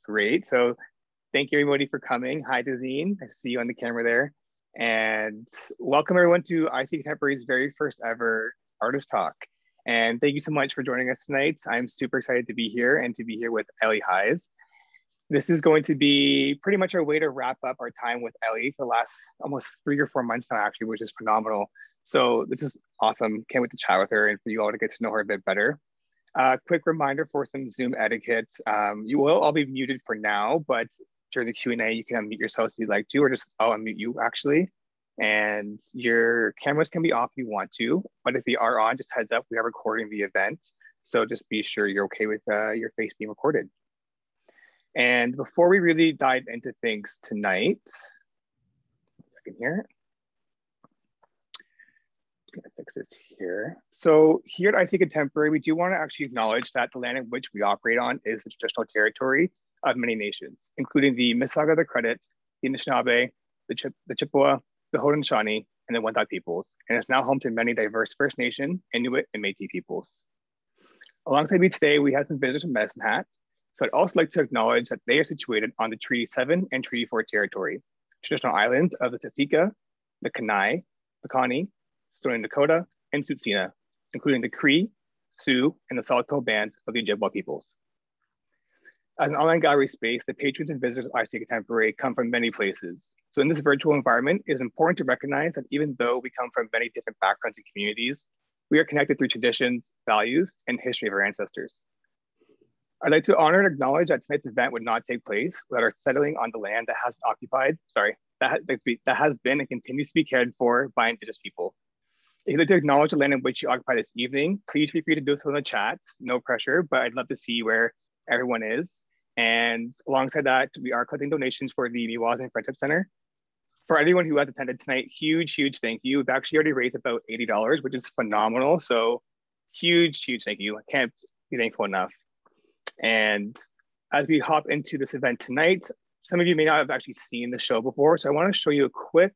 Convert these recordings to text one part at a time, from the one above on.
great. So thank you everybody for coming. Hi, Dazine. I see you on the camera there. And welcome everyone to IC Contemporary's very first ever Artist Talk. And thank you so much for joining us tonight. I'm super excited to be here and to be here with Elly Heise. This is going to be pretty much our way to wrap up our time with Elly for the last almost 3 or 4 months now, actually, which is phenomenal. So this is awesome. Can't wait to chat with her and for you all to get to know her a bit better. Quick reminder for some Zoom etiquette. You will all be muted for now, but during the Q&A, you can unmute yourselves if you'd like to, or just I'll unmute you actually. And your cameras can be off if you want to, but if they are on, just heads up, we are recording the event. So just be sure you're okay with your face being recorded. And before we really dive into things tonight, 1 second here. I'm gonna fix this here. So here at IC Contemporary, we do want to actually acknowledge that the land in which we operate on is the traditional territory of many nations, including the Mississauga, the Credit, the Anishinaabe, the Chippewa, the Haudenosaunee, and the Wendat peoples, and it's now home to many diverse First Nation, Inuit, and Métis peoples. Alongside me today, we have some visitors from Medicine Hat. So I'd also like to acknowledge that they are situated on the Treaty 7 and Treaty 4 territory, traditional islands of the Siksika, the Kainai, the Kainai, Stoney Nakoda, and Tsuut'ina, including the Cree, Sioux, and the Saulteaux bands of the Ojibwa peoples. As an online gallery space, the patrons and visitors of IC Contemporary come from many places. So in this virtual environment, it is important to recognize that even though we come from many different backgrounds and communities, we are connected through traditions, values, and history of our ancestors. I'd like to honor and acknowledge that tonight's event would not take place without our settling on the land that has occupied, that has been and continues to be cared for by Indigenous people. If you'd like to acknowledge the land in which you occupy this evening, please feel free to do so in the chat. No pressure, but I'd love to see where everyone is. And alongside that, we are collecting donations for the Miwazin Friendship Center. For everyone who has attended tonight, huge thank you. We've actually already raised about $80, which is phenomenal. So huge thank you. I can't be thankful enough. And as we hop into this event tonight, some of you may not have actually seen the show before. So I want to show you a quick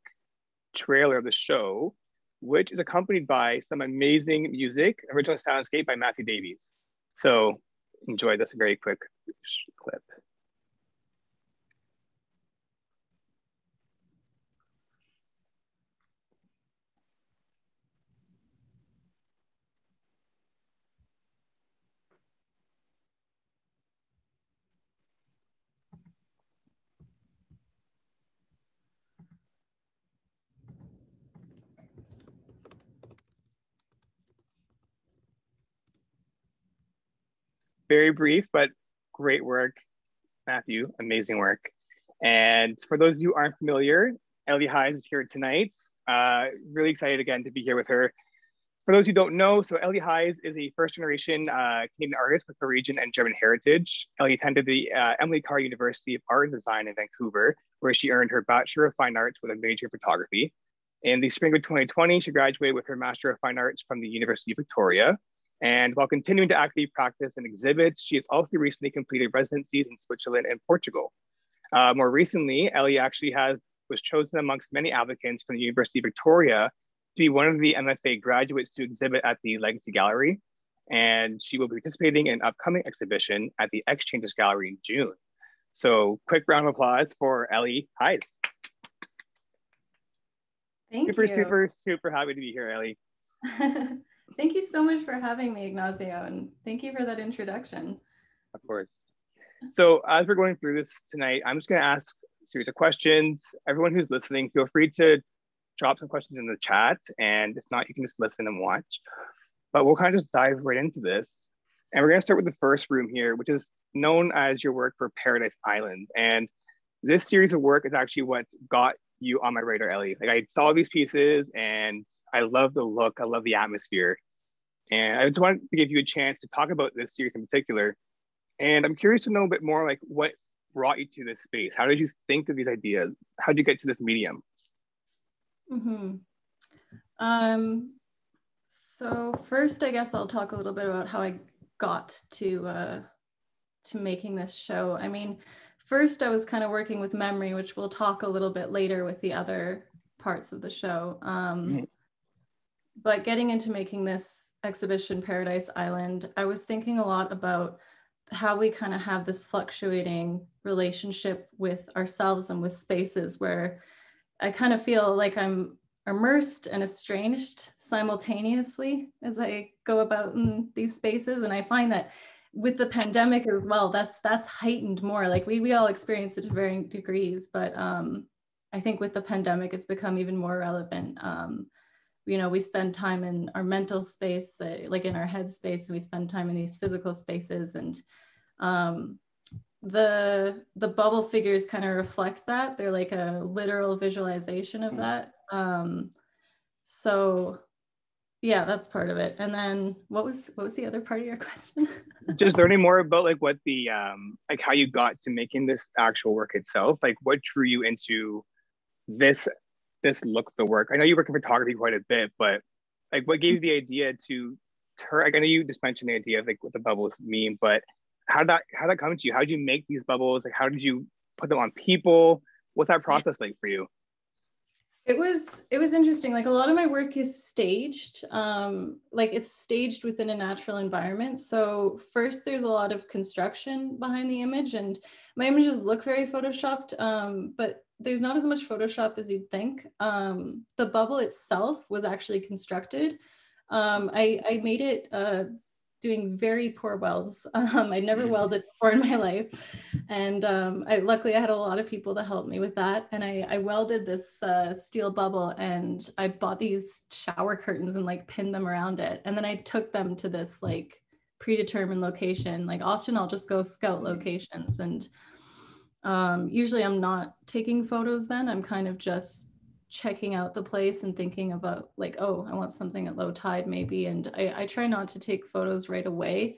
trailer of the show, which is accompanied by some amazing music, original soundscape by Matthew Davies. So enjoy this very quick clip. Very brief, but great work, Matthew, amazing work. And for those of you who aren't familiar, Elly Heise is here tonight. Really excited again to be here with her. For those who don't know, so Elly Heise is a first-generation Canadian artist with Norwegian and German heritage. Elly attended the Emily Carr University of Art and Design in Vancouver, where she earned her Bachelor of Fine Arts with a major in photography. In the spring of 2020, she graduated with her Master of Fine Arts from the University of Victoria. And while continuing to actively practice and exhibit, she has also recently completed residencies in Switzerland and Portugal. More recently, Elly actually was chosen amongst many applicants from the University of Victoria to be one of the MFA graduates to exhibit at the Legacy Gallery. And she will be participating in an upcoming exhibition at the Exchanges Gallery in June. So quick round of applause for Elly Heise. Thank you. Super happy to be here, Elly. Thank you so much for having me, Ignazio, and thank you for that introduction. Of course. So as we're going through this tonight, I'm just going to ask a series of questions. Everyone who's listening, feel free to drop some questions in the chat, and if not, you can just listen and watch. But we'll kind of just dive right into this. And we're going to start with the first room here, which is known as your work for Paradise Island. And this series of work is actually what got you on my radar, Elly. Like, I saw these pieces and I love the look, I love the atmosphere. And I just wanted to give you a chance to talk about this series in particular. And I'm curious to know a bit more, like, what brought you to this space? How did you think of these ideas? How did you get to this medium? So first, I guess I'll talk a little bit about how I got to making this show. I mean, first I was kind of working with memory, which we'll talk a little bit later with the other parts of the show. But getting into making this exhibition, Paradise Island, I was thinking a lot about how we kind of have this fluctuating relationship with ourselves and with spaces, where I kind of feel like I'm immersed and estranged simultaneously as I go about in these spaces. And I find that with the pandemic as well, that's heightened more. Like we all experience it to varying degrees, but I think with the pandemic, it's become even more relevant. You know, we spend time in our mental space, like in our head space, and we spend time in these physical spaces. And the bubble figures kind of reflect that. They're like a literal visualization of that. So yeah, that's part of it. And then what was the other part of your question? Just learning more about like what the like how you got to making this actual work itself. Like what drew you into this look of the work? I know you work in photography quite a bit, but like what gave you the idea to turn, like I know you just mentioned the idea of like what the bubbles mean, but how did that come to you? How did you make these bubbles? Like how did you put them on people? What's that process like for you? It was interesting. Like a lot of my work is staged, like it's staged within a natural environment. So first there's a lot of construction behind the image, and my images look very photoshopped, but there's not as much Photoshop as you'd think. The bubble itself was actually constructed. I made it doing very poor welds. I'd never welded before in my life. And luckily I had a lot of people to help me with that. And I welded this steel bubble, and I bought these shower curtains and like pinned them around it. And then I took them to this like predetermined location. Like often I'll just go scout locations, and usually I'm not taking photos then. I'm kind of just checking out the place and thinking about like, oh, I want something at low tide maybe. And I try not to take photos right away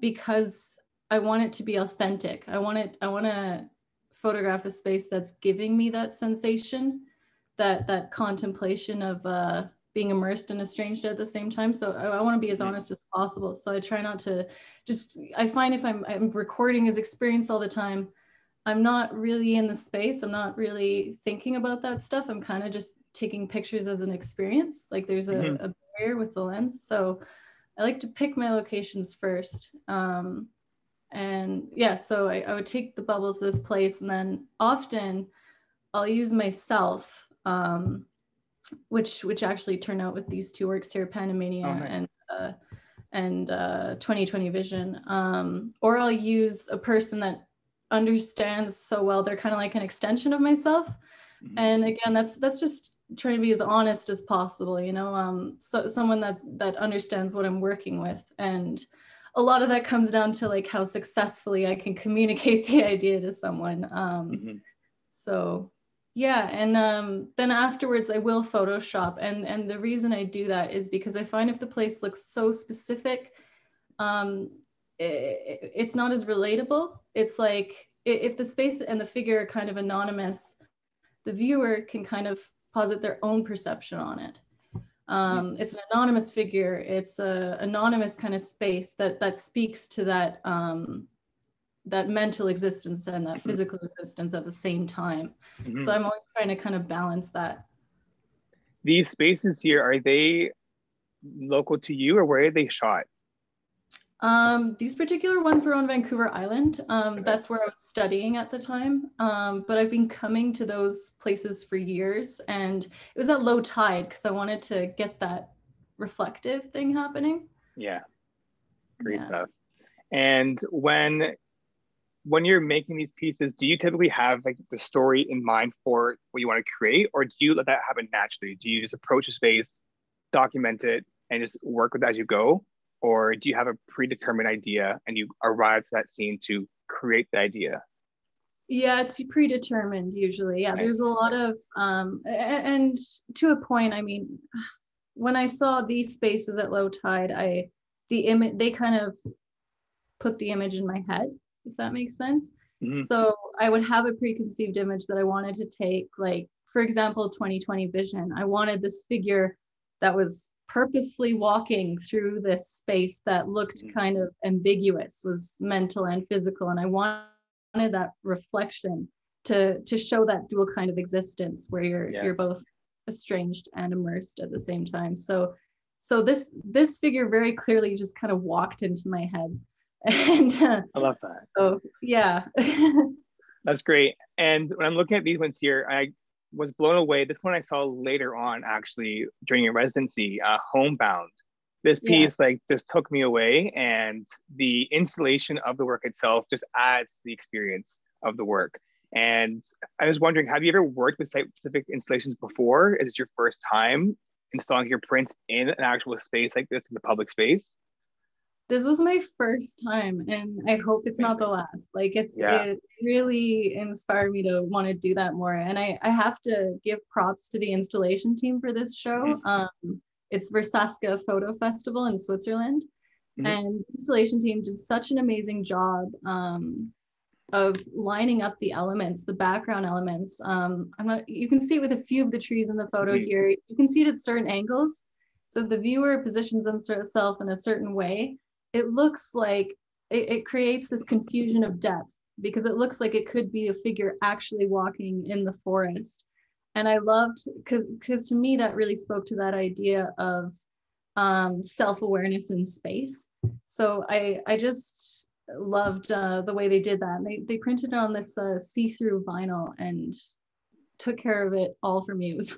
because I want it to be authentic. I want to photograph a space that's giving me that sensation, that contemplation of being immersed and estranged at the same time. So I want to be as honest as possible. So I try not to I find if I'm recording his experience all the time, I'm not really in the space. I'm not really thinking about that stuff. I'm kind of just taking pictures as an experience. Like there's a barrier with the lens. So I like to pick my locations first. And yeah, so I would take the bubble to this place, and then often I'll use myself, which actually turned out with these two works here, Panamania and 2020 Vision. Or I'll use a person that understands so well. They're kind of like an extension of myself. And again, that's just trying to be as honest as possible, you know. So someone that understands what I'm working with. And a lot of that comes down to like how successfully I can communicate the idea to someone. So yeah, and then afterwards I will Photoshop, and the reason I do that is because I find if the place looks so specific, it's not as relatable. It's like if the space and the figure are kind of anonymous, the viewer can kind of posit their own perception on it. It's an anonymous figure. It's an anonymous kind of space that speaks to that that mental existence and that physical existence at the same time. So I'm always trying to kind of balance that. These spaces here, are they local to you, or where are they shot? These particular ones were on Vancouver Island. That's where I was studying at the time. But I've been coming to those places for years, and it was at low tide because I wanted to get that reflective thing happening. Yeah, great stuff. And when you're making these pieces, do you typically have like the story in mind for what you want to create, or do you let that happen naturally? Do you just approach a space, document it, and just work with it as you go? Or do you have a predetermined idea and you arrive to that scene to create the idea? Yeah, it's predetermined usually. Yeah, there's a lot of, and to a point, I mean, when I saw these spaces at low tide, they kind of put the image in my head, if that makes sense. So I would have a preconceived image that I wanted to take, like, for example, 2020 Vision. I wanted this figure that was purposely walking through this space that looked kind of ambiguous, was mental and physical. And I wanted that reflection to show that dual kind of existence where you're both estranged and immersed at the same time. So this figure very clearly just kind of walked into my head. And I love that. so yeah. That's great. And when I'm looking at these ones here, I was blown away. This one I saw later on, actually, during a residency, Homebound. This Yeah. piece like just took me away, and the installation of the work itself just adds to the experience of the work. And I was wondering, have you ever worked with site-specific installations before? Is it your first time installing your prints in an actual space like this in the public space? This was my first time, and I hope it's not the Amazing. last. Like Yeah. it really inspired me to want to do that more. And I have to give props to the installation team for this show. Mm-hmm. It's Versaska Photo Festival in Switzerland, Mm-hmm. and the installation team did such an amazing job of lining up the elements, the background elements. You can see it with a few of the trees in the photo Mm-hmm. here. You can see it at certain angles. So the viewer positions themselves in a certain way. It looks like it creates this confusion of depth because it looks like it could be a figure actually walking in the forest. And I loved, because to me that really spoke to that idea of self-awareness in space. So I just loved the way they did that. And they printed it on this see-through vinyl and took care of it all for me. It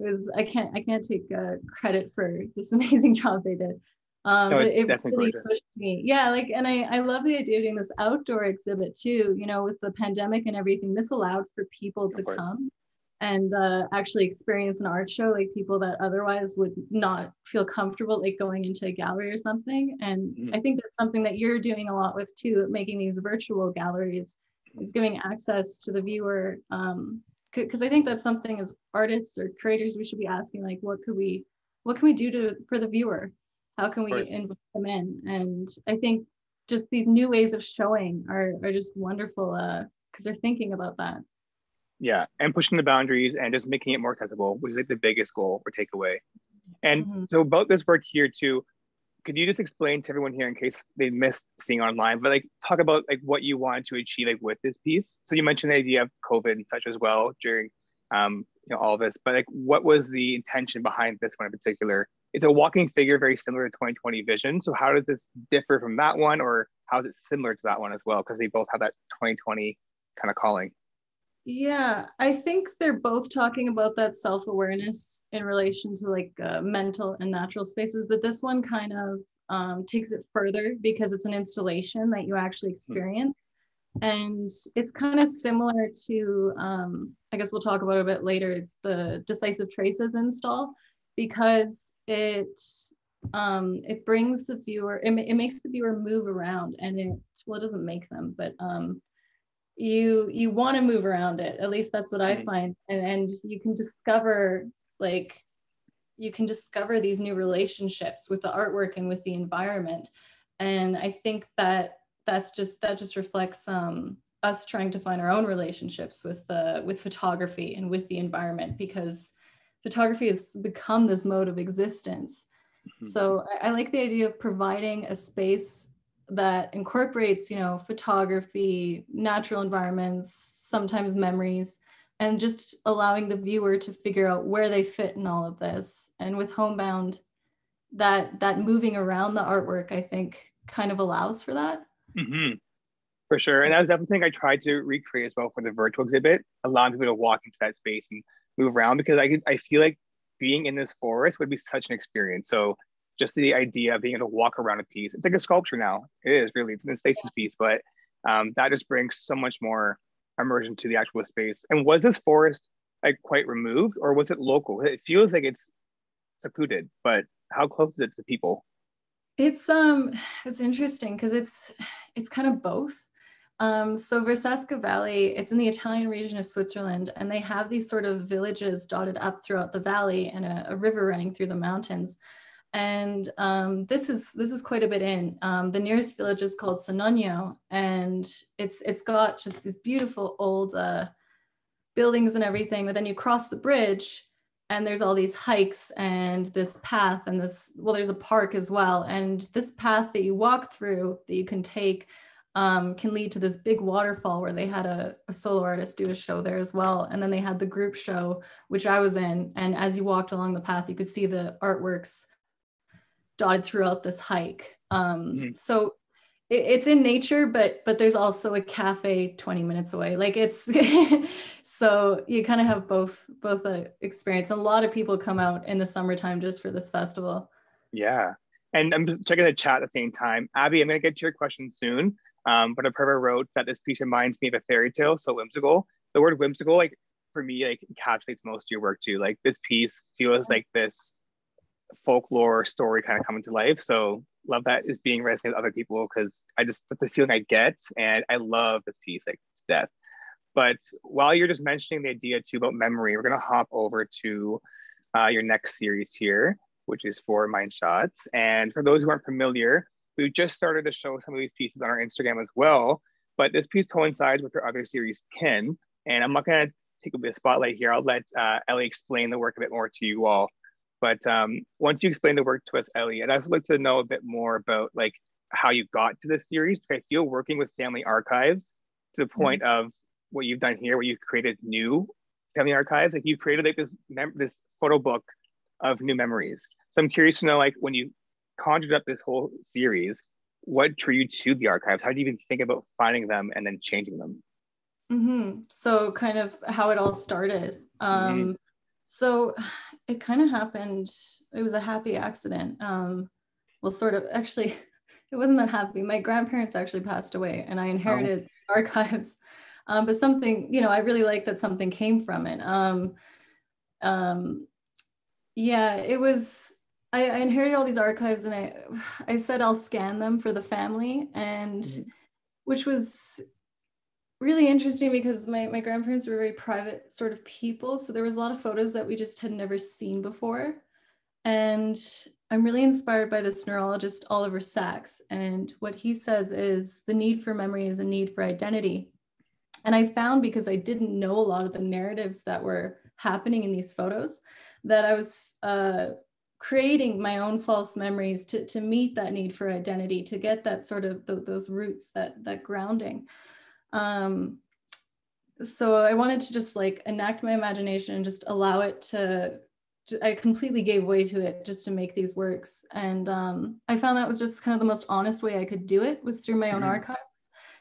was I can't take credit for this amazing job they did. No, But it's it definitely really gorgeous. pushed me. Yeah, like, and I love the idea of doing this outdoor exhibit too. You know, with the pandemic and everything, this allowed for people Of to course. come and actually experience an art show, like people that otherwise would not feel comfortable like going into a gallery or something. And Mm-hmm. I think that's something that you're doing a lot with too, making these virtual galleries. Is giving access to the viewer. Because I think that's something as artists or creators we should be asking, like what can we do for the viewer? How can Of we course. invite them in? And I think just these new ways of showing are just wonderful because they're thinking about that. Yeah, and pushing the boundaries and just making it more accessible, which is like the biggest goal or takeaway. And Mhm. so about this work here too, could you just explain to everyone here in case they missed seeing online, but like talk about like what you wanted to achieve like with this piece? So you mentioned the idea of COVID and such as well during all this, but like what was the intention behind this one in particular? It's a walking figure very similar to 2020 vision. So how does this differ from that one, or how is it similar to that one as well? Because they both have that 2020 kind of calling. Yeah, I think they're both talking about that self-awareness in relation to like mental and natural spaces, but this one kind of takes it further because it's an installation that you actually experience. And it's kind of similar to, I guess we'll talk about it a bit later, the Decisive Traces install, because it brings the viewer, it makes the viewer move around, and it doesn't make them, but you want to move around it. At least that's what I find. And you can discover like these new relationships with the artwork and with the environment. And I think that just reflects us trying to find our own relationships with photography and with the environment, because photography has become this mode of existence. So I like the idea of providing a space that incorporates, photography, natural environments, sometimes memories, and just allowing the viewer to figure out where they fit in all of this. And with Homebound, that moving around the artwork, I think, kind of allows for that. Mm-hmm. For sure. And that was definitely something I tried to recreate as well for the virtual exhibit, allowing people to walk into that space and move around, because I feel like being in this forest would be such an experience. So just the idea of being able to walk around a piece, it's like a sculpture now. It is really, it's an installation piece, but that just brings so much more immersion to the actual space. And was this forest like quite removed, or was it local? It feels like it's secluded, but how close is it to people? It's interesting because it's kind of both. So Versasca Valley, it's in the Italian region of Switzerland, and they have these sort of villages dotted up throughout the valley and a river running through the mountains. And this is quite a bit in. The nearest village is called Sonogno, and it's got just these beautiful old buildings and everything. But then you cross the bridge, and there's all these hikes and this path and there's a park as well. And this path that you walk through that you can take can lead to this big waterfall where they had a solo artist do a show there as well. And then they had the group show, which I was in. And as you walked along the path, you could see the artworks dotted throughout this hike. So it's in nature, but there's also a cafe 20 minutes away. Like it's so you kind of have both experience. A lot of people come out in the summertime just for this festival. Yeah. And I'm just checking the chat at the same time. Abby, I'm going to get to your question soon. But a Perva wrote that this piece reminds me of a fairy tale, so whimsical. The word whimsical, like for me, like encapsulates most of your work too. Like this piece feels like this folklore story kind of coming to life. So love that is being resonated with other people, because that's the feeling I get, and I love this piece like to death. But while you're just mentioning the idea too about memory, we're gonna hop over to your next series here, which is for Mind Shots. And for those who aren't familiar, we just started to show some of these pieces on our Instagram as well. But this piece coincides with her other series, Kin. And I'm not gonna take a bit of spotlight here. I'll let Elly explain the work a bit more to you all. But once you explain the work to us, Elly, I'd like to know a bit more about like how you got to this series. Because I feel working with family archives to the point of what you've done here, where you've created new family archives, like you created like this photo book of new memories. So I'm curious to know, like when you conjured up this whole series, what drew you to the archives? How do you even think about finding them and then changing them? So kind of how it all started. So it kind of happened, it was a happy accident. Well, sort of, actually, it wasn't that happy. My grandparents actually passed away and I inherited archives. But something, you know, I really like that something came from it. Yeah, it was, I inherited all these archives and I said I'll scan them for the family, and which was really interesting because my grandparents were very private sort of people. So there was a lot of photos that we just had never seen before. And I'm really inspired by this neurologist, Oliver Sacks. And what he says is the need for memory is a need for identity. And I found, because I didn't know a lot of the narratives that were happening in these photos, that I was creating my own false memories to meet that need for identity, to get that sort of those roots, that grounding. So I wanted to just like enact my imagination and just allow it to, I completely gave way to it just to make these works. And I found that was just kind of the most honest way I could do it, was through my own archives,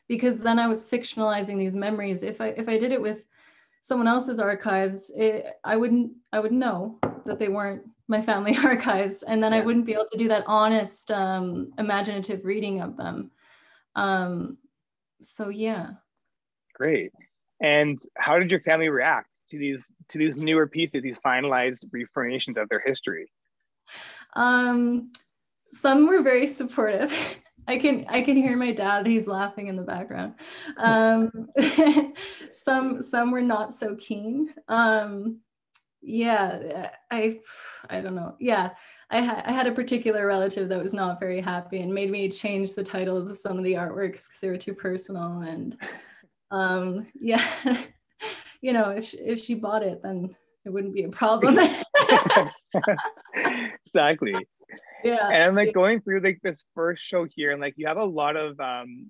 because then I was fictionalizing these memories. If I did it with someone else's archives, I wouldn't know that they weren't my family archives. And then I wouldn't be able to do that honest, imaginative reading of them. So yeah. Great. And how did your family react to these newer pieces, these finalized reformations of their history? Some were very supportive. I can hear my dad, he's laughing in the background. Some were not so keen. Yeah, I don't know. Yeah, I had a particular relative that was not very happy and made me change the titles of some of the artworks because they were too personal. And yeah, you know, if she bought it, then it wouldn't be a problem. Exactly. Yeah. And I'm like going through like this first show here, and like you have a lot of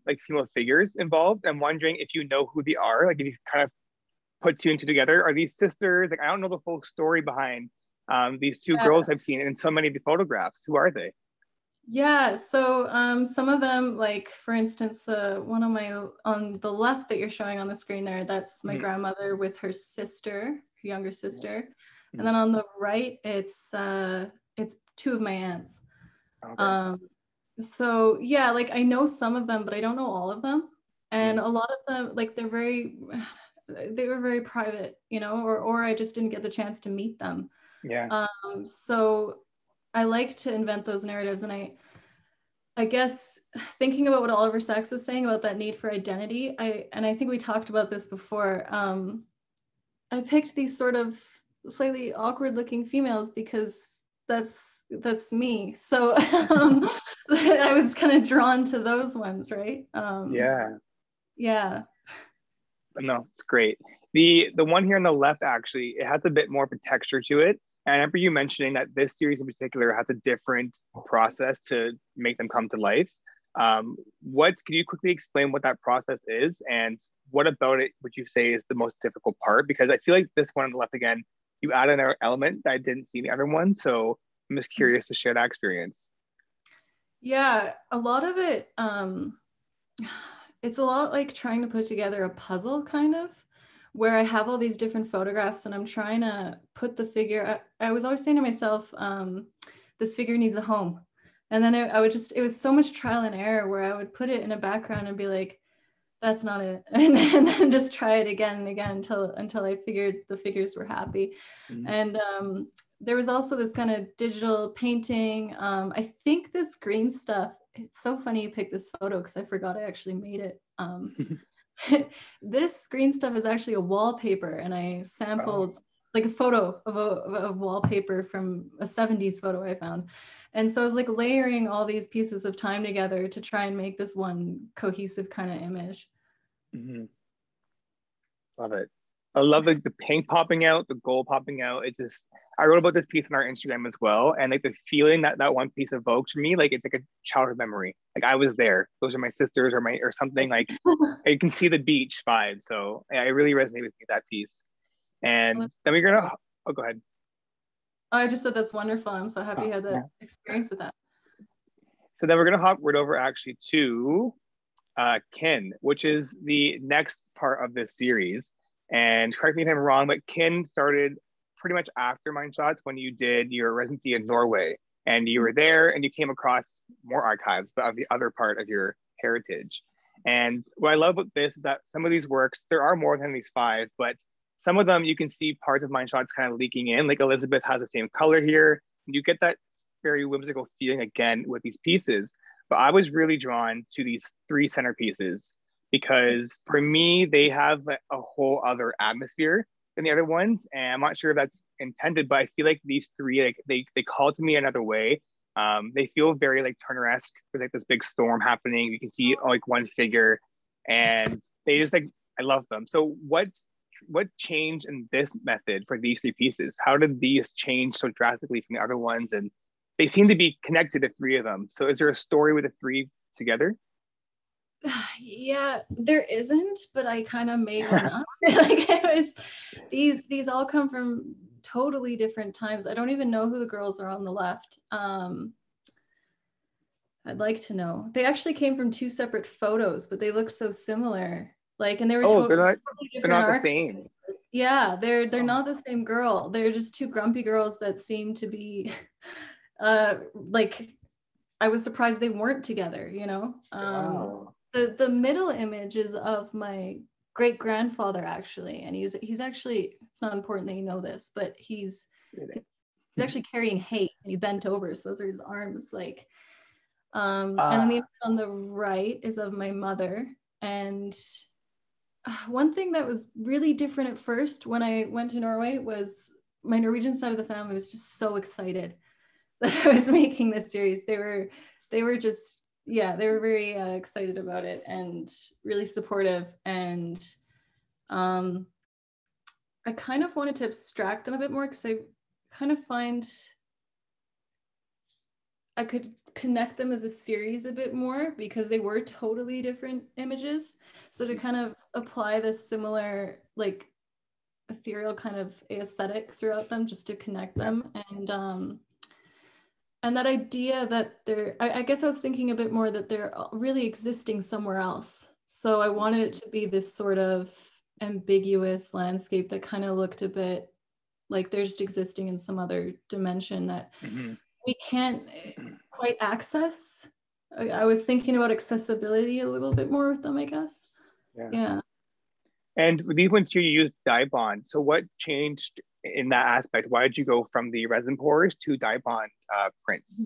like female figures involved. I'm wondering if you know who they are, like if you kind of put two and two together. Are these sisters? Like I don't know the full story behind these two girls I've seen in so many of the photographs. Who are they? Yeah, so some of them, like for instance, the one on the left that you're showing on the screen there, that's my grandmother with her sister, her younger sister. And then on the right, it's two of my aunts. Okay. So yeah, like I know some of them, but I don't know all of them. And a lot of them, like they were very private, you know, or I just didn't get the chance to meet them. Yeah. So I like to invent those narratives. And I guess thinking about what Oliver Sacks was saying about that need for identity, I think we talked about this before. I picked these sort of slightly awkward looking females because that's me. So I was kind of drawn to those ones, right? Yeah. No, it's great. The one here on the left, actually, it has a bit more of a texture to it. And I remember you mentioning that this series in particular has a different process to make them come to life. Could you quickly explain what that process is, and what about it would you say is the most difficult part? Because I feel like this one on the left, again, you add another element that I didn't see in the other one. So I'm just curious to share that experience. Yeah, a lot of it, It's a lot like trying to put together a puzzle, kind of, where I have all these different photographs and I'm trying to put the figure. I was always saying to myself, this figure needs a home. And then I would just, it was so much trial and error where I would put it in a background and be like, that's not it. And then just try it again and again until I figured the figures were happy. Mm-hmm. And there was also this kind of digital painting. I think this green stuff, it's so funny you picked this photo because I forgot I actually made it. This green stuff is actually a wallpaper, and I sampled like a photo of a wallpaper from a 70s photo I found. And so I was like layering all these pieces of time together to try and make this one cohesive kind of image. Mm-hmm. Love it. I love the paint popping out, the gold popping out. It just, I wrote about this piece on our Instagram as well. And like the feeling that one piece evokes for me, like it's like a childhood memory. Like I was there. Those are my sisters or something, like you can see the beach vibe. So yeah, it really resonated with me, that piece. And then we're gonna, oh, go ahead. I just said that's wonderful. I'm so happy you had that experience with that. So then we're gonna hop right over actually to Kin, which is the next part of this series. And correct me if I'm wrong, but Kin started pretty much after Mind Shots when you did your residency in Norway. And you were there and you came across more archives, but of the other part of your heritage. And what I love about this is that some of these works, there are more than these 5, but some of them you can see parts of Mind Shots kind of leaking in. Like Elizabeth has the same color here. You get that very whimsical feeling again with these pieces. But I was really drawn to these 3 centerpieces because for me, they have a whole other atmosphere than the other ones. And I'm not sure if that's intended, but I feel like these 3, like they call to me another way. They feel very like Turner-esque. There's like this big storm happening. You can see like one figure and they just like, I love them. So what changed in this method for these 3 pieces? How did these change so drastically from the other ones? And they seem to be connected, to 3 of them. So is there a story with the 3 together? Yeah, there isn't, but I kind of made one up. Like it was, these all come from totally different times. I don't even know who the girls are on the left. I'd like to know. They actually came from 2 separate photos, but they look so similar. Like, and they were totally they're not the same. Yeah, they're not the same girl. They're just 2 grumpy girls that seem to be like, I was surprised they weren't together, you know. Wow. The middle image is of my great grandfather actually, and he's actually, it's not important that you know this, but he's actually carrying hay and he's bent over, so those are his arms, like. And then the image on the right is of my mother. And one thing that was really different at first when I went to Norway was my Norwegian side of the family was just so excited that I was making this series. They were just, yeah, they were very excited about it and really supportive. And I kind of wanted to abstract them a bit more because I kind of find I could connect them as a series a bit more because they were totally different images. So to kind of apply this similar, like, ethereal kind of aesthetic throughout them, just to connect them. And that idea that I guess I was thinking a bit more that they're really existing somewhere else. So I wanted it to be this sort of ambiguous landscape that kind of looked a bit like they're just existing in some other dimension that we can't quite access. I was thinking about accessibility a little bit more with them, I guess. Yeah. And with these ones here, you used dye bond. So what changed in that aspect? Why did you go from the resin pours to dye bond prints?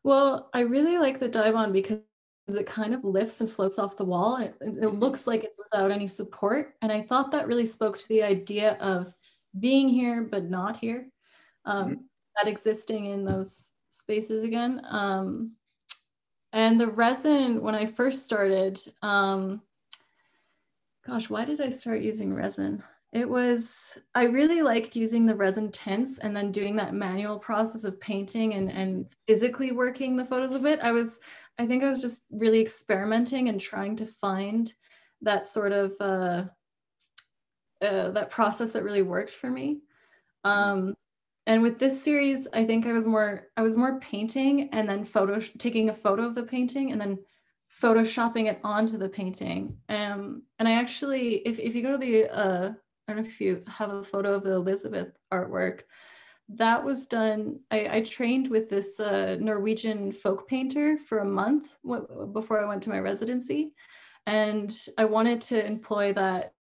Well, I really like the dye bond because it kind of lifts and floats off the wall. It looks like it's without any support. And I thought that really spoke to the idea of being here, but not here, that existing in those spaces again. And the resin, when I first started, gosh, why did I start using resin? I really liked using the resin tints and then doing that manual process of painting and physically working the photos a bit. I think I was just really experimenting and trying to find that sort of, that process that really worked for me. And with this series, I think I was more painting and then taking a photo of the painting and then photoshopping it onto the painting. And I actually, if you go to the, I don't know if you have a photo of the Elizabeth artwork, that was done, I trained with this Norwegian folk painter for a month before I went to my residency. And I wanted to employ that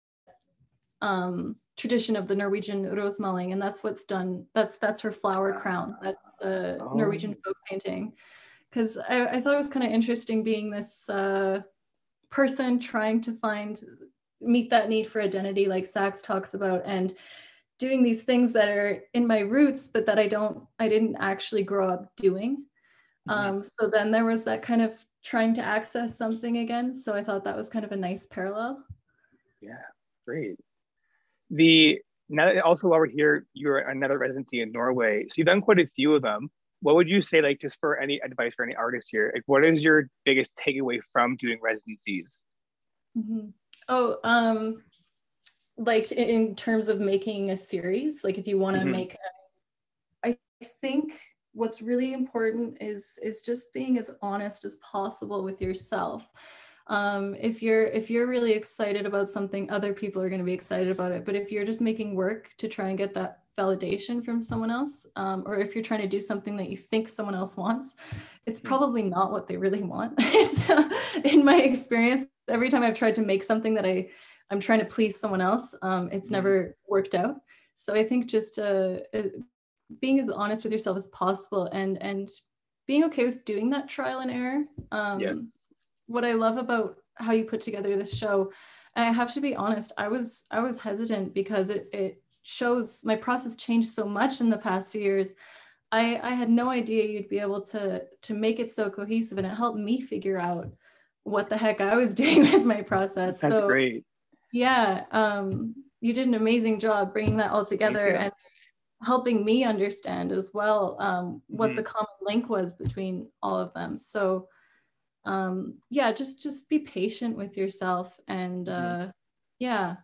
tradition of the Norwegian rosmaling, and that's what's done. That's her flower crown. That's the Norwegian folk painting. Because I thought it was kind of interesting being this person trying to meet that need for identity, like Sachs talks about, and doing these things that are in my roots, but that I didn't actually grow up doing. So then there was that kind of trying to access something again. So I thought that was kind of a nice parallel. Yeah, great. Now that also while we're here, you're another residency in Norway. So you've done quite a few of them. What would you say, like, just for any advice for any artists here, like, what is your biggest takeaway from doing residencies? Like in terms of making a series, like if you want to make, I think what's really important is just being as honest as possible with yourself. If you're really excited about something, other people are going to be excited about it. But if you're just making work to try and get that validation from someone else, or if you're trying to do something that you think someone else wants, it's probably not what they really want. It's in my experience, every time I've tried to make something that I'm trying to please someone else, it's never worked out. So I think just being as honest with yourself as possible, and being okay with doing that trial and error. What I love about how you put together this show, and I have to be honest, I was hesitant because it shows my process changed so much in the past few years. I had no idea you'd be able to make it so cohesive, and it helped me figure out what the heck I was doing with my process. That's great. Yeah, you did an amazing job bringing that all together and helping me understand as well what the common link was between all of them. So yeah, just be patient with yourself, and yeah.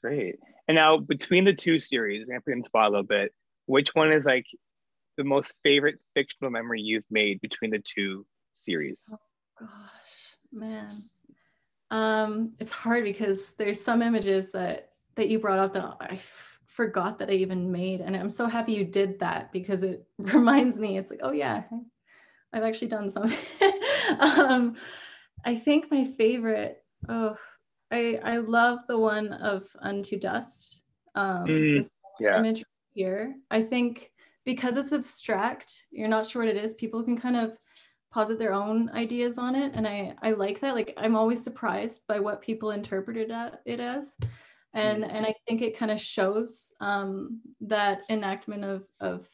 Great. And now between the two series, I'm gonna put in the spot a little bit, which one is like the most favorite fictional memory you've made between the two series? Oh gosh, man. It's hard because there's some images that you brought up that I forgot that I even made, and I'm so happy you did that because it reminds me. It's like, oh yeah, I've actually done something. I think my favorite, I love the one of Unto Dust. This image here. I think because it's abstract, you're not sure what it is, people can kind of posit their own ideas on it. And I like that. Like, I'm always surprised by what people interpreted it as. And I think it kind of shows that enactment of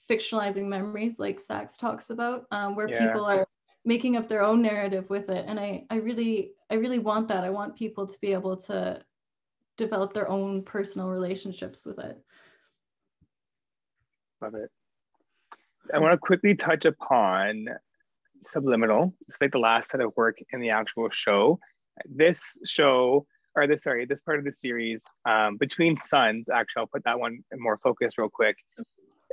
fictionalizing memories, like Sachs talks about, where people are making up their own narrative with it. And I really want that. I want people to be able to develop their own personal relationships with it. Love it. I want to quickly touch upon Subliminal. It's like the last set of work in the actual show. This part of the series, Between Suns, actually, I'll put that one in more focus real quick,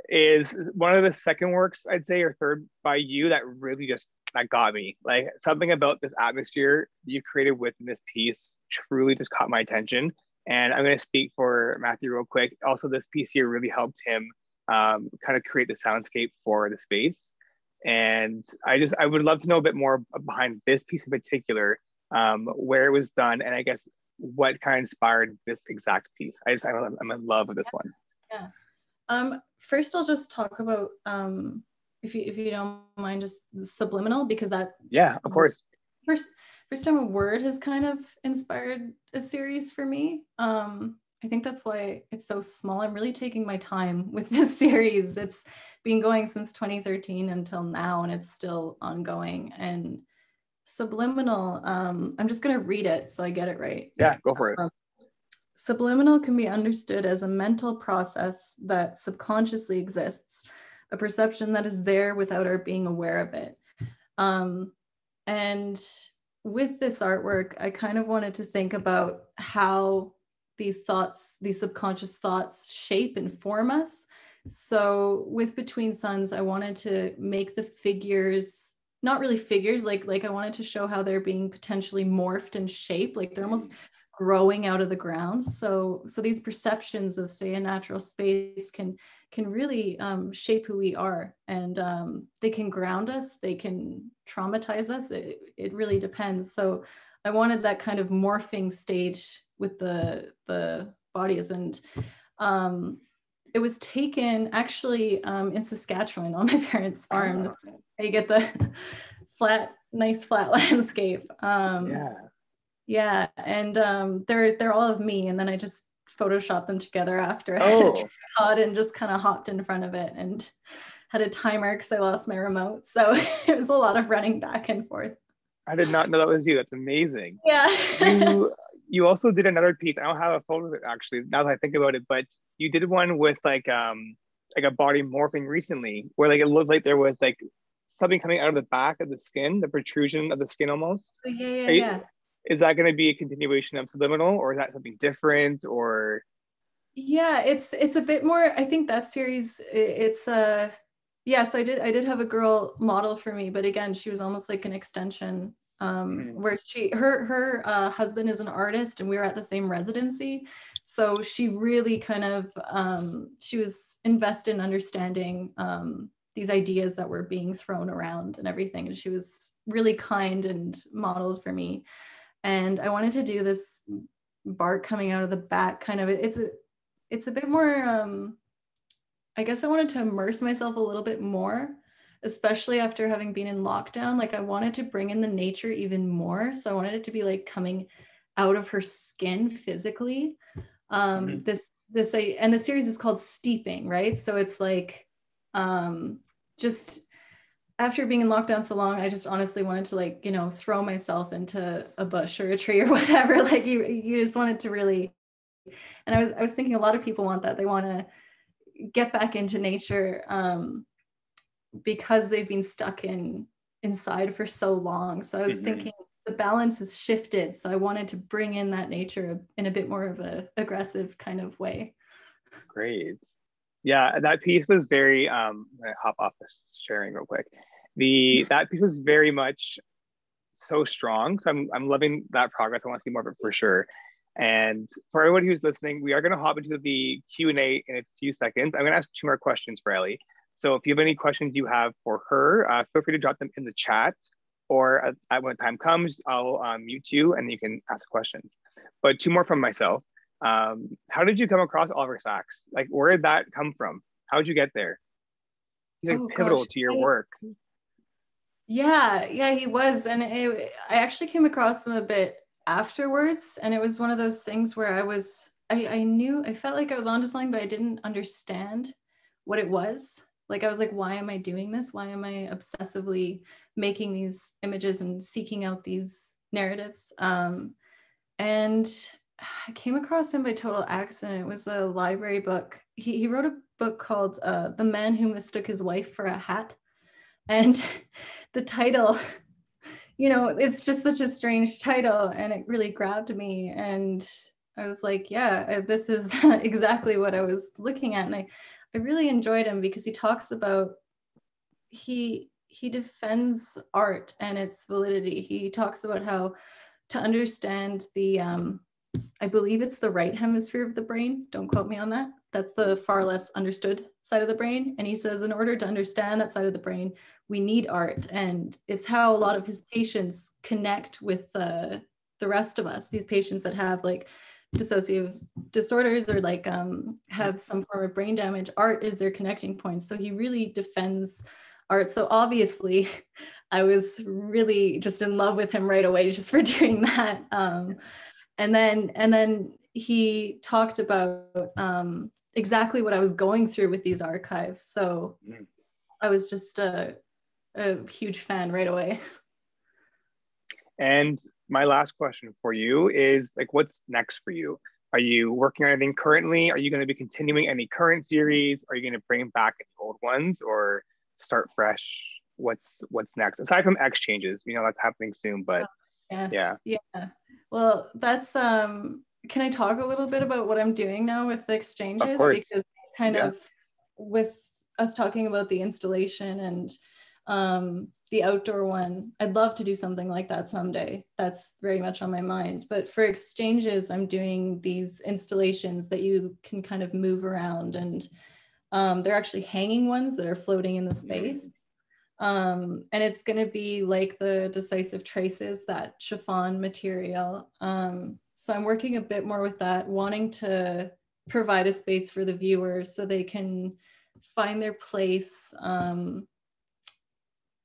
is one of the second works, I'd say, or third by you that really that got me. Like, something about this atmosphere you created within this piece truly just caught my attention. And I'm going to speak for Matthew real quick. Also, this piece here really helped him kind of create the soundscape for the space. And I would love to know a bit more behind this piece in particular, where it was done, and I guess what kind of inspired this exact piece. I'm in love with this one. Yeah. First, I'll just talk about, if you don't mind, just the subliminal, because that. Yeah, of course. First time a word has kind of inspired a series for me. I think that's why it's so small. I'm really taking my time with this series. It's been going since 2013 until now, and it's still ongoing. And subliminal, I'm just going to read it so I get it right. Yeah, go for it. Subliminal can be understood as a mental process that subconsciously exists, a perception that is there without our being aware of it. And with this artwork, I kind of wanted to think about how these thoughts, these subconscious thoughts, shape and form us. So with Between Suns, I wanted to make the figures not really figures, like I wanted to show how they're being potentially morphed and shaped, like they're almost growing out of the ground. So these perceptions of, say, a natural space can really shape who we are, and they can ground us, they can traumatize us. It really depends. So I wanted that kind of morphing stage with the bodies, and it was taken actually in Saskatchewan on my parents' farm. Oh. You get the nice flat landscape. Yeah, and they're all of me, and then I just photoshopped them together after I had a tripod and just kind of hopped in front of it and had a timer because I lost my remote. So it was a lot of running back and forth. I did not know that was you. That's amazing. Yeah. You also did another piece. I don't have a photo of it actually, now that I think about it, but you did one with like a body morphing recently, where like it looked like there was like something coming out of the back of the skin, the protrusion of the skin almost. Yeah. Is that going to be a continuation of Subliminal, or is that something different? Or yeah, it's a bit more. I think that series, it's yeah. So I did have a girl model for me, but again, she was almost like an extension. Where her husband is an artist, and we were at the same residency, so she really kind of she was invested in understanding these ideas that were being thrown around and everything, and she was really kind and modeled for me. And I wanted to do this bark coming out of the back, kind of. It's a bit more. I guess I wanted to immerse myself a little bit more, especially after having been in lockdown. Like I wanted to bring in the nature even more. So I wanted it to be like coming out of her skin physically. And the series is called Steeping, right? So it's like just after being in lockdown so long, I just honestly wanted to, like, you know, throw myself into a bush or a tree or whatever. Like you just wanted to really, and I was thinking a lot of people want that. They want to get back into nature because they've been stuck inside for so long. So I was thinking the balance has shifted. So I wanted to bring in that nature in a bit more of a aggressive kind of way. Great. Yeah, that piece was very, I'm gonna hop off this sharing real quick. That piece was very much so strong. So I'm loving that progress. I want to see more of it for sure. And for everyone who's listening, we are going to hop into the Q&A in a few seconds. I'm going to ask 2 more questions for Elly. So if you have any questions you have for her, feel free to drop them in the chat, or when the time comes, I'll mute you and you can ask a question. But 2 more from myself. How did you come across Oliver Sacks? Like, where did that come from? How did you get there? He's like pivotal to your work. Yeah, he was. And I actually came across him a bit afterwards. And it was one of those things where I felt like I was onto something, but I didn't understand what it was. Like, I was like, why am I doing this? Why am I obsessively making these images and seeking out these narratives? And I came across him by total accident. It was a library book. He wrote a book called The Man Who Mistook His Wife for a Hat. And the title, you know, it's just such a strange title, and it really grabbed me. And I was like, yeah, this is exactly what I was looking at. And I really enjoyed him because he talks about, he defends art and its validity. He talks about how to understand the, I believe it's the right hemisphere of the brain. Don't quote me on that. That's the far less understood side of the brain. And he says, in order to understand that side of the brain, we need art. And it's how a lot of his patients connect with the rest of us, these patients that have like dissociative disorders or like have some form of brain damage. Art is their connecting point. So he really defends art. So obviously I was really just in love with him right away just for doing that. And then he talked about exactly what I was going through with these archives. So I was just a huge fan right away. And my last question for you is, like, what's next for you? Are you working on anything currently? Are you going to be continuing any current series? Are you going to bring back any old ones or start fresh? What's next? Aside from X changes, you know, that's happening soon, but yeah. Well, that's can I talk a little bit about what I'm doing now with the exchanges? Of course. Because kind of with us talking about the installation and the outdoor one, I'd love to do something like that someday. That's very much on my mind. But for exchanges, I'm doing these installations that you can kind of move around, and they're actually hanging ones that are floating in the space. And it's going to be like the decisive traces, that chiffon material. So I'm working a bit more with that, wanting to provide a space for the viewers so they can find their place,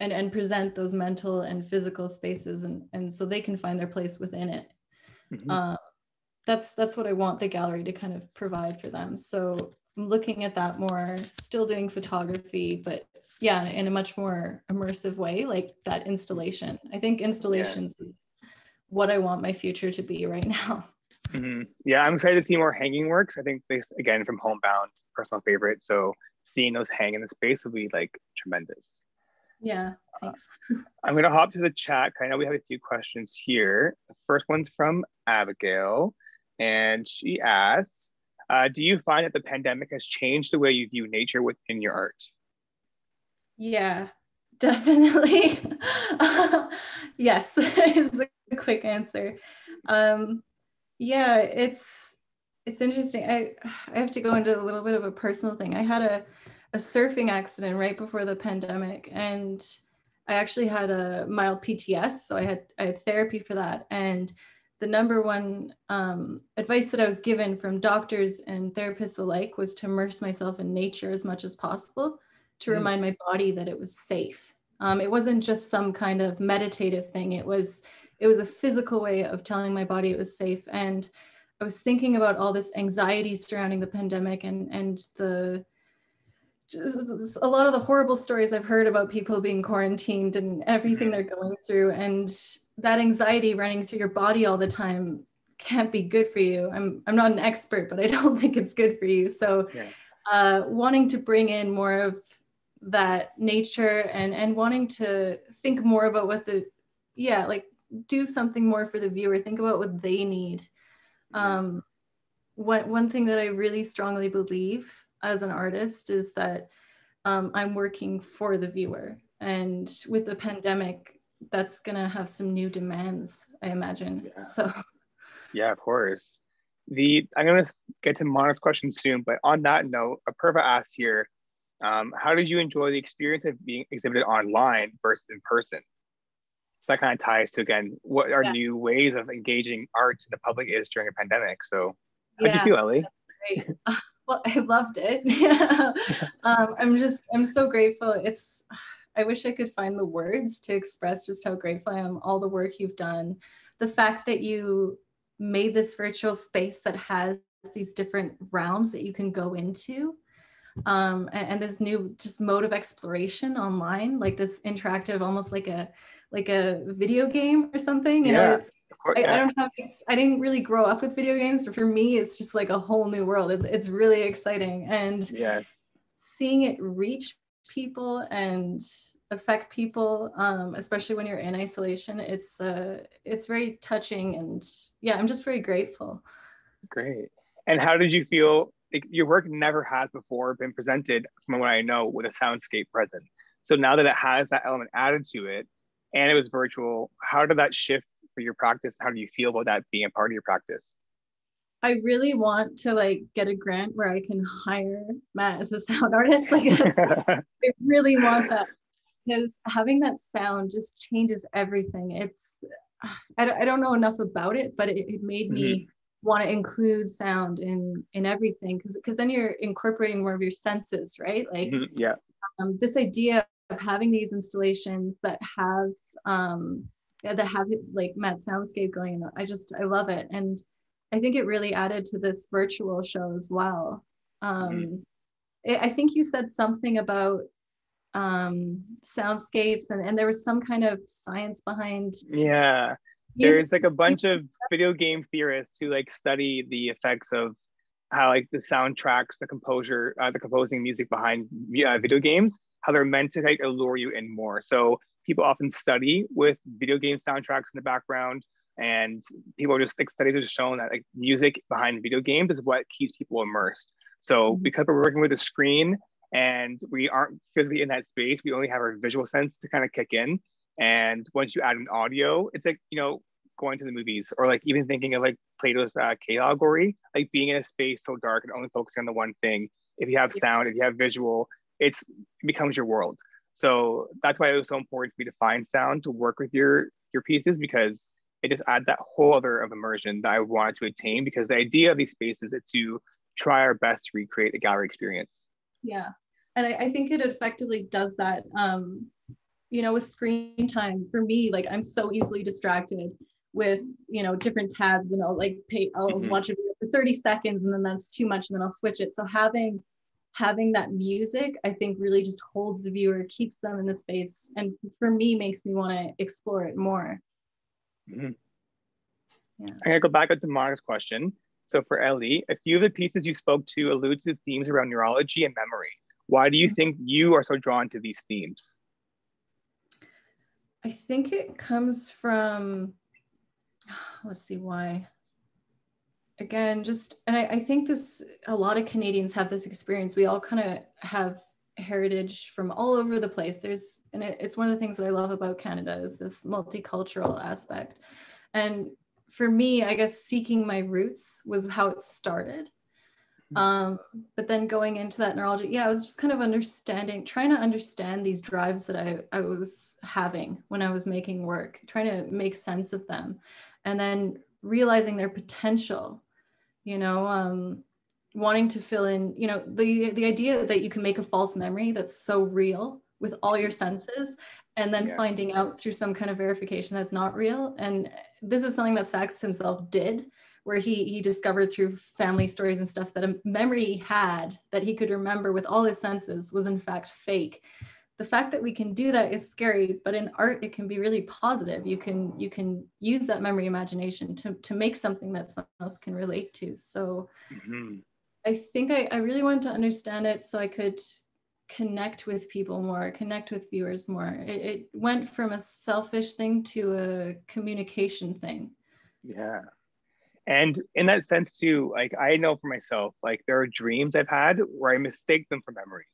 and present those mental and physical spaces, and so they can find their place within it. That's what I want the gallery to kind of provide for them. So I'm looking at that more, still doing photography, but yeah, in a much more immersive way, like that installation. I think installations is what I want my future to be right now. Yeah, I'm excited to see more hanging works. I think this, again, from Homebound, personal favorite. So seeing those hang in the space will be like tremendous. Yeah, thanks. I'm going to hop to the chat. I know we have a few questions here. The first one's from Abigail, and she asks, do you find that the pandemic has changed the way you view nature within your art? Yeah, definitely. Yes, is the quick answer. Yeah, it's interesting. I have to go into a little bit of a personal thing. I had a surfing accident right before the pandemic, and I actually had a mild PTS, so I had therapy for that. And the number one advice that I was given from doctors and therapists alike was to immerse myself in nature as much as possible, to remind my body that it was safe. It wasn't just some kind of meditative thing. It was a physical way of telling my body it was safe. And I was thinking about all this anxiety surrounding the pandemic, and just a lot of the horrible stories I've heard about people being quarantined and everything they're going through. And that anxiety running through your body all the time can't be good for you. I'm not an expert, but I don't think it's good for you. So wanting to bring in more of that nature, and wanting to think more about what like do something more for the viewer, think about what they need. One thing that I really strongly believe as an artist is that I'm working for the viewer, and with the pandemic, that's gonna have some new demands, I imagine. So yeah, of course. I'm gonna get to Mana's question soon, but on that note, Apurva asked here, how did you enjoy the experience of being exhibited online versus in person? So that kind of ties to, again, what are new ways of engaging art in the public is during a pandemic. So how did you feel, Elly? Great. Well, I loved it. I'm so grateful. I wish I could find the words to express just how grateful I am, all the work you've done, the fact that you made this virtual space that has these different realms that you can go into. And this new just mode of exploration online, like this interactive, almost like a video game or something. You know, it's I didn't really grow up with video games, so for me it's just like a whole new world. It's really exciting, and seeing it reach people and affect people, especially when you're in isolation, it's very touching, and I'm just very grateful. Great. And how did you feel? Like, your work never has before been presented, from what I know, with a soundscape present. So now that it has that element added to it, and it was virtual, how did that shift for your practice? How do you feel about that being a part of your practice? I really want to get a grant where I can hire Matt as a sound artist. I really want that, because having that sound just changes everything. I don't know enough about it, but it made me want to include sound in everything, because then you're incorporating more of your senses, right? This idea of having these installations that have like Matt's soundscape going on, I love it, and I think it really added to this virtual show as well. I think you said something about soundscapes, and there was some kind of science behind. There's like a bunch of video game theorists who study the effects of how the soundtracks, the composing music behind video games, how they're meant to allure you in more. So people often study with video game soundtracks in the background, and people are just studies have shown that music behind video games is what keeps people immersed. So because we're working with a screen and we aren't physically in that space. We only have our visual sense to kind of kick in. And once you add an audio, it's like, going to the movies, or like even thinking of like Plato's cave allegory, like being in a space so dark and only focusing on the one thing. If you have sound, if you have visual, it becomes your world. So that's why it was so important for me to find sound to work with your pieces, because it just adds that whole other of immersion that I wanted to attain, because the idea of these spaces is to try our best to recreate a gallery experience. Yeah. And I think it effectively does that. With screen time, for me, like I'm so easily distracted with, different tabs, and I'll watch a video for 30 seconds and then that's too much and then I'll switch it. So having that music, I think really just holds the viewer, keeps them in the space, and for me makes me want to explore it more. Yeah. I'm gonna go back up to Monica's question. So for Elly, a few of the pieces you spoke to allude to themes around neurology and memory. Why do you think you are so drawn to these themes? I think it comes from, let's see why. Again, and I think a lot of Canadians have this experience. We all kind of have heritage from all over the place. It's one of the things that I love about Canada is this multicultural aspect. And for me, I guess seeking my roots was how it started. But then going into that neurology, I was just kind of trying to understand these drives that I was having when I was making work, trying to make sense of them, and then realizing their potential, wanting to fill in, the idea that you can make a false memory that's so real with all your senses, and then finding out through some kind of verification that's not real. And this is something that Sachs himself did, where he discovered through family stories and stuff that a memory he had that he could remember with all his senses was in fact fake. The fact that we can do that is scary, but in art, it can be really positive. You can use that memory imagination to make something that someone else can relate to. So I think I really wanted to understand it so I could connect with people more, connect with viewers more. It went from a selfish thing to a communication thing. Yeah. And in that sense too, like I know for myself, like there are dreams I've had where I mistake them for memories.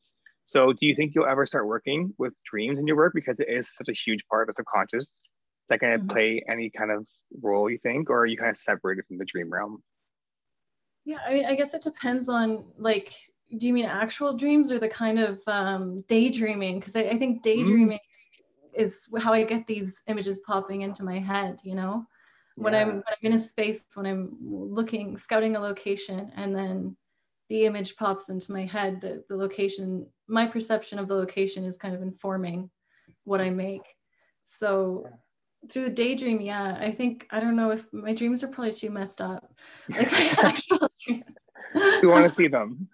So do you think you'll ever start working with dreams in your work, because it is such a huge part of the subconscious? Is that going to play any kind of role, you think, or are you kind of separated from the dream realm? Yeah, I mean, I guess it depends on, like, do you mean actual dreams or the kind of daydreaming? Because I think daydreaming is how I get these images popping into my head, when I'm in a space, when I'm scouting a location, and then the image pops into my head, the location, my perception of the location is kind of informing what I make. So through the daydream, I don't know if my dreams are probably too messed up. Like my actual dreams. We want to see them.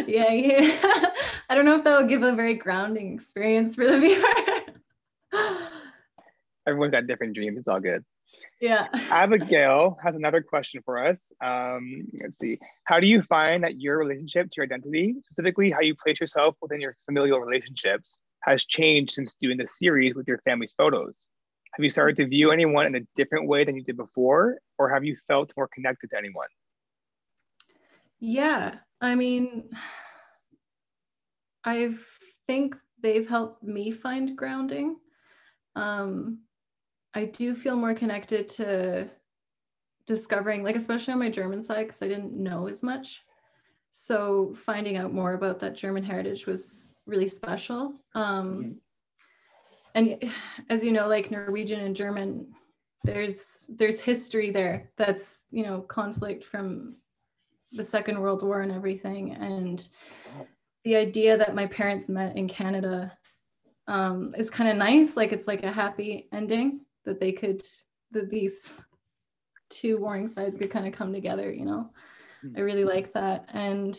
yeah. I don't know if that will give a very grounding experience for the viewer. Everyone's got different dreams. It's all good. Yeah. Abigail has another question for us. Let's see. How do you find that your relationship to your identity, specifically how you place yourself within your familial relationships, has changed since doing the series with your family's photos? Have you started to view anyone in a different way than you did before, or have you felt more connected to anyone? Yeah, I mean, I think they've helped me find grounding. I do feel more connected to discovering, like, especially on my German side, because I didn't know as much. So finding out more about that German heritage was really special. And as you know, like Norwegian and German, there's history there that's, conflict from the Second World War and everything. And the idea that my parents met in Canada is kind of nice. Like, it's like a happy ending that that these two warring sides could kind of come together, I really like that. And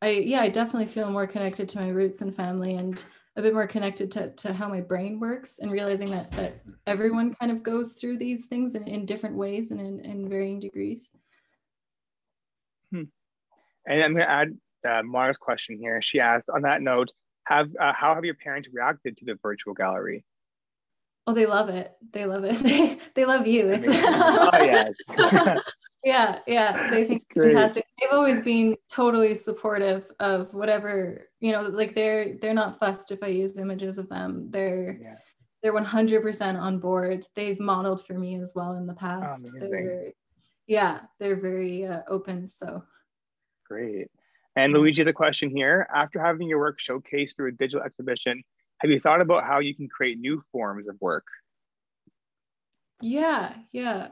I definitely feel more connected to my roots and family, and a bit more connected to how my brain works, and realizing that everyone kind of goes through these things in different ways and in varying degrees. And I'm going to add Mara's question here. She asks, on that note, how have your parents reacted to the virtual gallery? Oh, they love it. They love it. They love you. It's oh, yes. Yeah, yeah, they think It's it's great. fantastic. They've always been totally supportive of whatever, you know, like they're not fussed if I use images of them. Yeah. They're 100% on board. They've modeled for me as well in the Oh, past. amazing. They're very open. So Great. And yeah. Luigi has a question here. After having your work showcased through a digital exhibition, have you thought about how you can create new forms of work? Yeah, yeah.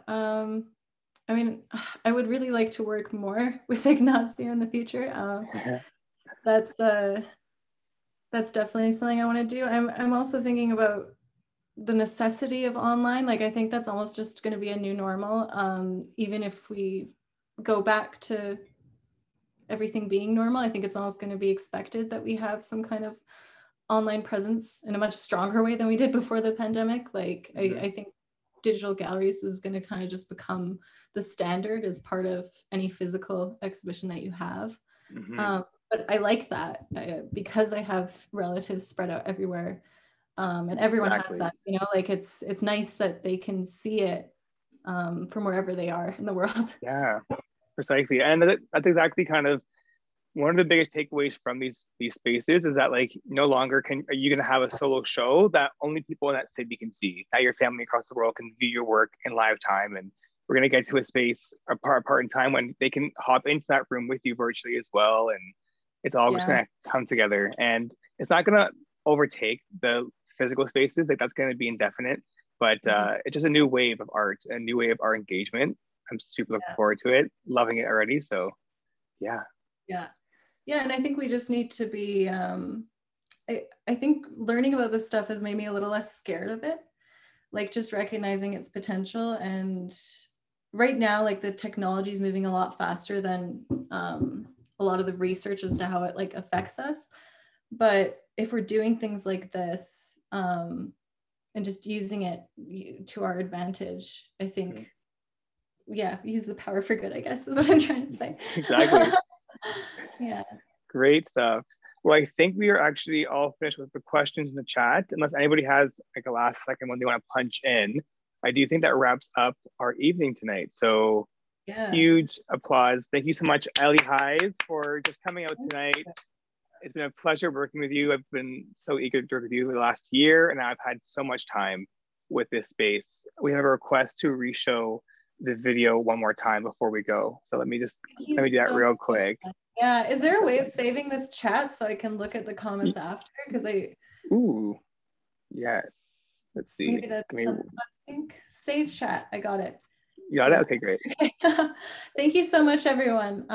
I mean, I would really like to work more with Ignazio in the future. That's that's definitely something I want to do. I'm also thinking about the necessity of online. Like I think that's almost just going to be a new normal. Even if we go back to everything being normal, I think it's almost going to be expected that we have some kind of online presence in a much stronger way than we did before the pandemic. Like I think digital galleries is going to kind of just become the standard as part of any physical exhibition that you have. But I like that because I have relatives spread out everywhere, and everyone has Exactly. that. You know, like it's nice that they can see it from wherever they are in the world. Yeah, precisely. And that's exactly kind of one of the biggest takeaways from these spaces is that like no longer are you going to have a solo show that only people in that city can see. Now your family across the world can view your work in live time, and we're going to get to a space apart in time when they can hop into that room with you virtually as well, and it's all just Yeah, going to come together. And it's not going to overtake the physical spaces. Like that's going to be indefinite, but it's just a new wave of art, a new way of art engagement. I'm super looking forward to it, loving it already. So yeah. yeah, yeah. And I think we just need to be. I think learning about this stuff has made me a little less scared of it. Like just recognizing its potential. And right now, like the technology is moving a lot faster than a lot of the research as to how it like affects us. But if we're doing things like this and just using it to our advantage, I think, yeah, use the power for good, I guess is what I'm trying to say. Exactly. Yeah. Great stuff. Well, I think we are actually all finished with the questions in the chat. Unless anybody has like a last second one they want to punch in, I do think that wraps up our evening tonight. So Yeah. huge applause. Thank you so much, Elly Heise, for just coming out tonight. It's been a pleasure working with you. I've been so eager to work with you for the last year, and I've had so much time with this space. We have a request to re-show the video one more time before we go. So let me do that real quick. Yeah, is there a way of saving this chat so I can look at the comments after? Because Ooh, yes. Let's see. maybe that's something. I think save chat. I got it. You got it? Okay, great. Thank you so much, everyone.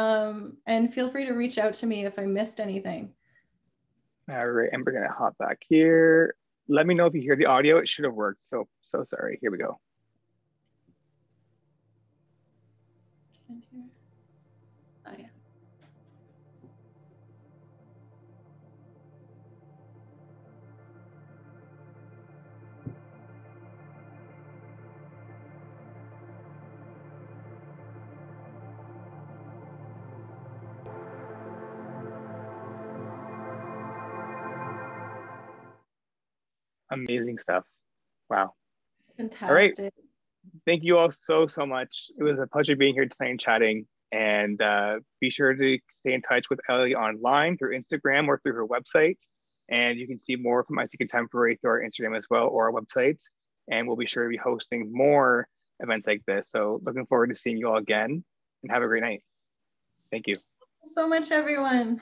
And feel free to reach out to me if I missed anything. All right, and we're gonna hop back here. Let me know if you hear the audio. It should have worked. So sorry. Here we go. Oh, yeah. Amazing stuff. Wow. Fantastic. All right. Thank you all so much. It was a pleasure being here tonight and chatting. And be sure to stay in touch with Elly online through Instagram or through her website. And you can see more from IT Contemporary through our Instagram as well or our website. And we'll be sure to be hosting more events like this. So looking forward to seeing you all again and have a great night. Thank you. So much, everyone.